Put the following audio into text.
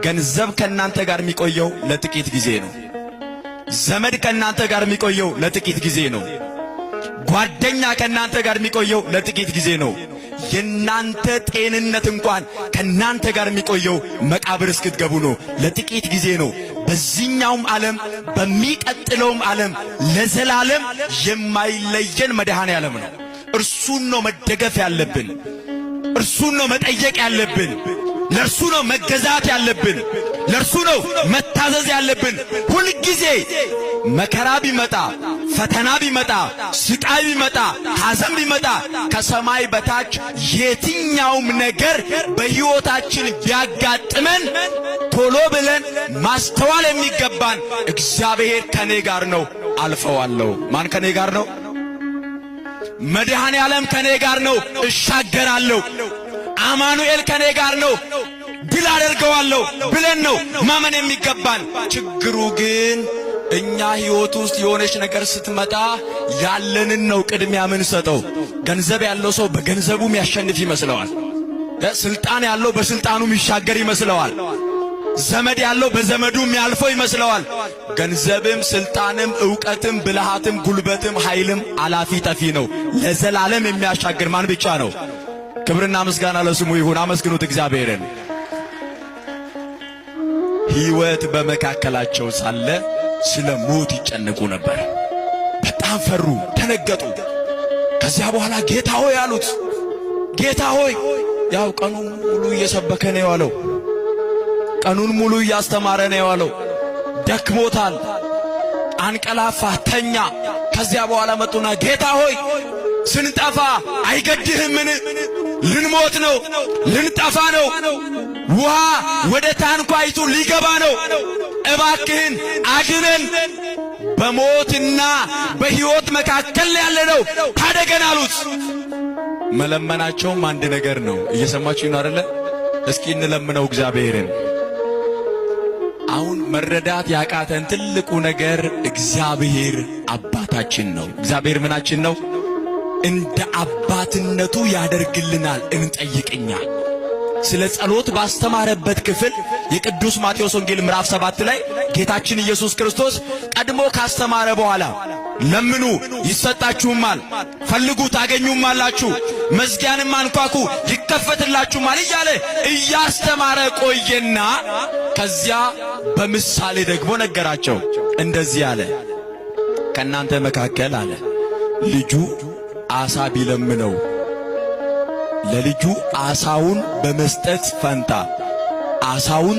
ገንዘብ ከናንተ ጋር የሚቆየው ለጥቂት ጊዜ ነው። ዘመድ ከናንተ ጋር የሚቆየው ለጥቂት ጊዜ ነው። ጓደኛ ከናንተ ጋር የሚቆየው ለጥቂት ጊዜ ነው። የናንተ ጤንነት እንኳን ከናንተ ጋር የሚቆየው መቃብር እስክትገቡ ነው። ለጥቂት ጊዜ ነው። በዚህኛውም ዓለም በሚቀጥለውም ዓለም ለዘላለም የማይለየን መድኃኔ ዓለም ነው። እርሱን ነው መደገፍ ያለብን። እርሱን ነው መጠየቅ ያለብን። ለእርሱ ነው መገዛት ያለብን። ለእርሱ ነው መታዘዝ ያለብን። ሁል ጊዜ መከራ ቢመጣ፣ ፈተና ቢመጣ፣ ስቃይ ቢመጣ፣ ሐዘን ቢመጣ፣ ከሰማይ በታች የትኛውም ነገር በሕይወታችን ቢያጋጥመን ቶሎ ብለን ማስተዋል የሚገባን እግዚአብሔር ከኔ ጋር ነው፣ አልፈዋለሁ። ማን ከኔ ጋር ነው? መድኃኔ ዓለም ከኔ ጋር ነው፣ እሻገራለሁ። አማኑኤል ከኔ ጋር ነው፣ ድል አደርገዋለሁ ብለን ነው ማመን የሚገባን። ችግሩ ግን እኛ ሕይወት ውስጥ የሆነች ነገር ስትመጣ ያለንን ነው ቅድሚያ ምን ሰጠው። ገንዘብ ያለው ሰው በገንዘቡ የሚያሸንፍ ይመስለዋል። ስልጣን ያለው በስልጣኑ የሚሻገር ይመስለዋል። ዘመድ ያለው በዘመዱ የሚያልፈው ይመስለዋል። ገንዘብም ስልጣንም ዕውቀትም ብልሃትም ጉልበትም ኃይልም አላፊ ጠፊ ነው። ለዘላለም የሚያሻግር ማን ብቻ ነው? ክብርና ምስጋና ለስሙ ይሁን። አመስግኑት እግዚአብሔርን። ሕይወት በመካከላቸው ሳለ ስለ ሞት ይጨነቁ ነበር። በጣም ፈሩ፣ ደነገጡ። ከዚያ በኋላ ጌታ ሆይ አሉት። ጌታ ሆይ፣ ያው ቀኑን ሙሉ እየሰበከ ነው የዋለው። ቀኑን ሙሉ እያስተማረ ነው የዋለው። ደክሞታል፣ አንቀላፋ፣ ተኛ። ከዚያ በኋላ መጡና ጌታ ሆይ ስንጠፋ አይገድህምን? ልንሞት ነው፣ ልንጠፋ ነው። ውሃ ወደ ታንኳይቱ ሊገባ ነው። እባክህን አድነን፣ በሞትና በሕይወት መካከል ያለ ነው፣ ታደገን አሉት። መለመናቸውም አንድ ነገር ነው። እየሰማችሁ ነው አይደለ? እስኪ እንለምነው እግዚአብሔርን። አሁን መረዳት ያቃተን ትልቁ ነገር እግዚአብሔር አባታችን ነው። እግዚአብሔር ምናችን ነው? እንደ አባትነቱ ያደርግልናል። እንጠይቅኛ ስለ ጸሎት ባስተማረበት ክፍል የቅዱስ ማቴዎስ ወንጌል ምዕራፍ 7 ላይ ጌታችን ኢየሱስ ክርስቶስ ቀድሞ ካስተማረ በኋላ ለምኑ ይሰጣችሁማል፣ ፈልጉ ታገኙማላችሁ፣ መዝጊያንም አንኳኩ ይከፈትላችሁማል እያለ እያስተማረ ቆየና ከዚያ በምሳሌ ደግሞ ነገራቸው። እንደዚህ አለ፣ ከእናንተ መካከል አለ ልጁ አሳ ቢለምነው ለልጁ አሳውን በመስጠት ፈንታ አሳውን